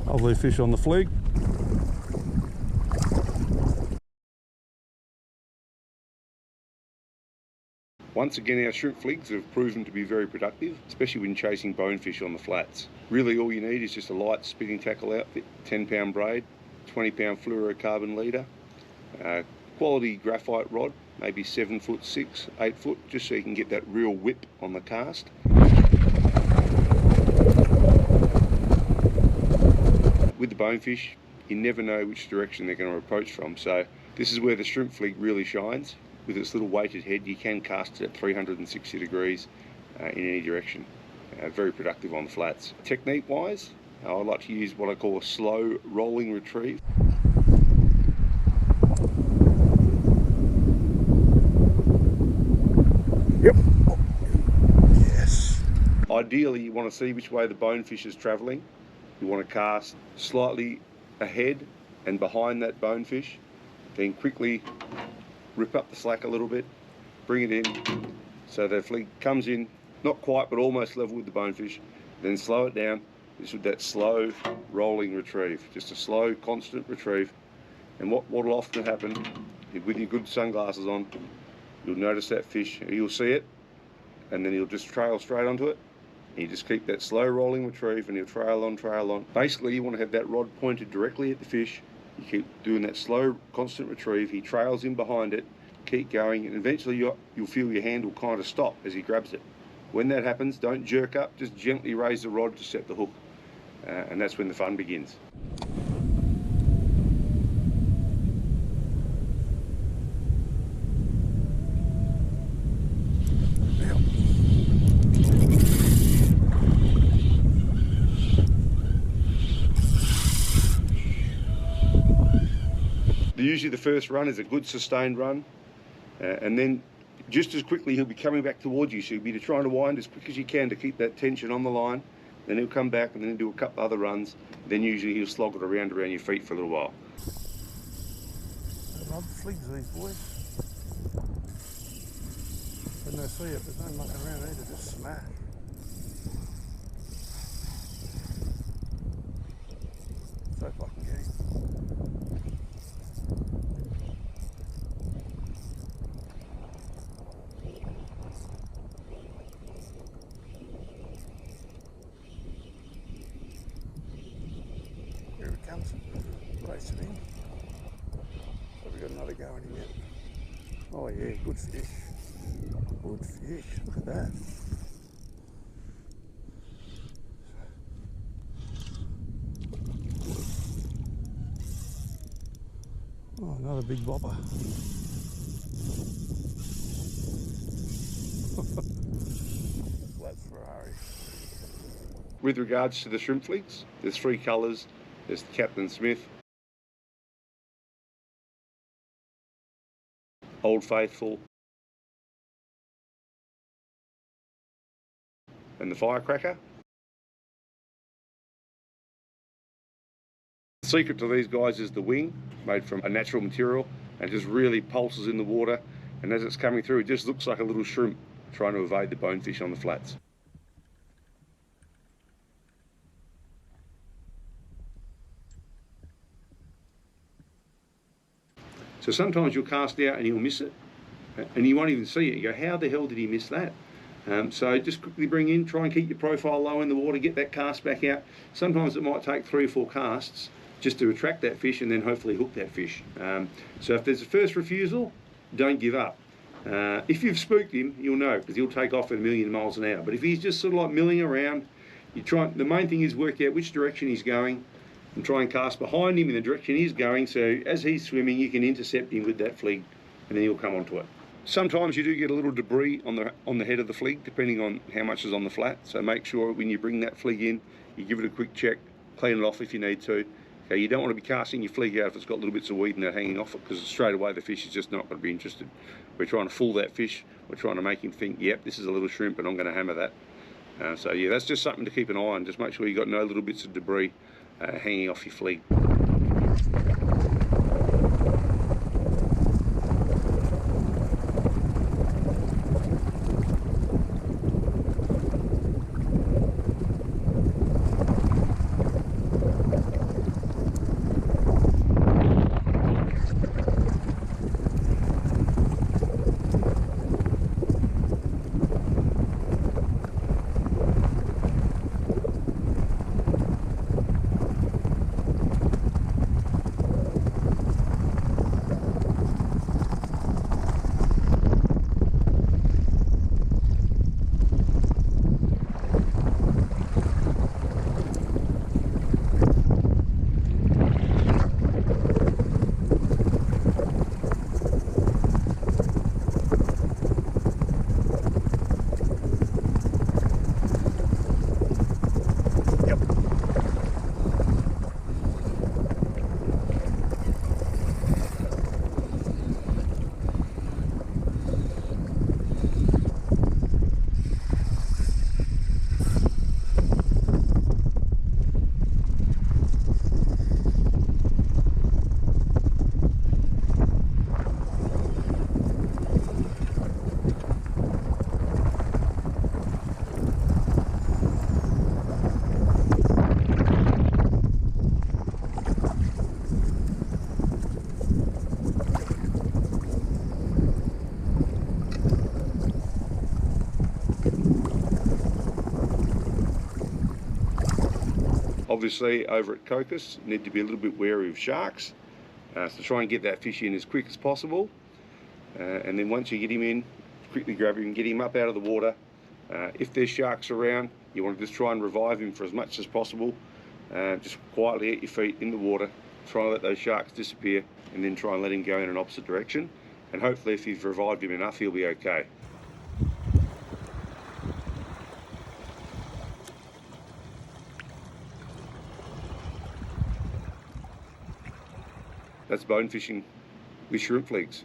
Lovely fish on the flig. Once again, our shrimp fligs have proven to be very productive, especially when chasing bonefish on the flats. Really all you need is just a light spinning tackle outfit, 10-pound braid, 20-pound fluorocarbon leader, quality graphite rod, maybe 7 foot 6, 8 foot, just so you can get that real whip on the cast. With the bonefish, you never know which direction they're going to approach from, so this is where the shrimp flig really shines. With its little weighted head, you can cast it at 360 degrees in any direction. Very productive on the flats. Technique wise, I like to use what I call a slow rolling retrieve. Yep. Yes. Ideally, you want to see which way the bonefish is travelling. You want to cast slightly ahead and behind that bonefish, then quickly rip up the slack a little bit, bring it in so the flig comes in, not quite but almost level with the bonefish, then slow it down. This with that slow rolling retrieve, just a slow constant retrieve. And what will often happen, with your good sunglasses on, you'll notice that fish, you'll see it, and then he'll just trail straight onto it. And you just keep that slow rolling retrieve and he'll trail on, trail on. Basically you want to have that rod pointed directly at the fish. You keep doing that slow, constant retrieve. He trails in behind it, keep going, and eventually you'll feel your hand will kind of stop as he grabs it. When that happens, don't jerk up, just gently raise the rod to set the hook. And that's when the fun begins. Usually the first run is a good sustained run, and then just as quickly he'll be coming back towards you, so you'll be trying to wind as quick as you can to keep that tension on the line. Then he'll come back and then do a couple other runs, then usually he'll slog it around your feet for a little while. I love fligs, these boys. When they see it, there's no mucking around either, just smash. So fucking game. Here it comes, racing in. So we got another go in yet. Oh yeah, good fish. Good fish, look at that. Oh, another big bopper. That's Ferrari. With regards to the shrimp fligs, there's 3 colours. There's the Captain Smith, Old Faithful, and the Firecracker. The secret to these guys is the wing, made from a natural material, and just really pulses in the water, and as it's coming through it just looks like a little shrimp trying to evade the bonefish on the flats. So sometimes you'll cast out and you'll miss it, and you won't even see it. You go, how the hell did he miss that? So just quickly bring in, try and keep your profile low in the water, get that cast back out. Sometimes it might take 3 or 4 casts just to attract that fish and then hopefully hook that fish. So if there's a first refusal, don't give up. If you've spooked him, you'll know, because he'll take off at 1,000,000 miles an hour. But if he's just sort of like milling around, the main thing is work out which direction he's going and try and cast behind him in the direction he's going, so as he's swimming you can intercept him with that flig and then he'll come onto it. Sometimes you do get a little debris on the head of the flig, depending on how much is on the flat, so make sure when you bring that flig in, you give it a quick check, clean it off if you need to. Okay, you don't want to be casting your flig out if it's got little bits of weed and that hanging off it, because straight away the fish is just not going to be interested. We're trying to fool that fish, we're trying to make him think, yep, this is a little shrimp and I'm going to hammer that. So yeah, that's just something to keep an eye on, just make sure you've got no little bits of debris hanging off your flig. Obviously over at Cocos, you need to be a little bit wary of sharks, so try and get that fish in as quick as possible, and then once you get him in, quickly grab him and get him up out of the water. If there's sharks around, you want to just try and revive him for as much as possible. Just quietly at your feet in the water, try and let those sharks disappear, and then try and let him go in an opposite direction, and hopefully if you've revived him enough, he'll be okay. That's bone fishing with shrimp fligs.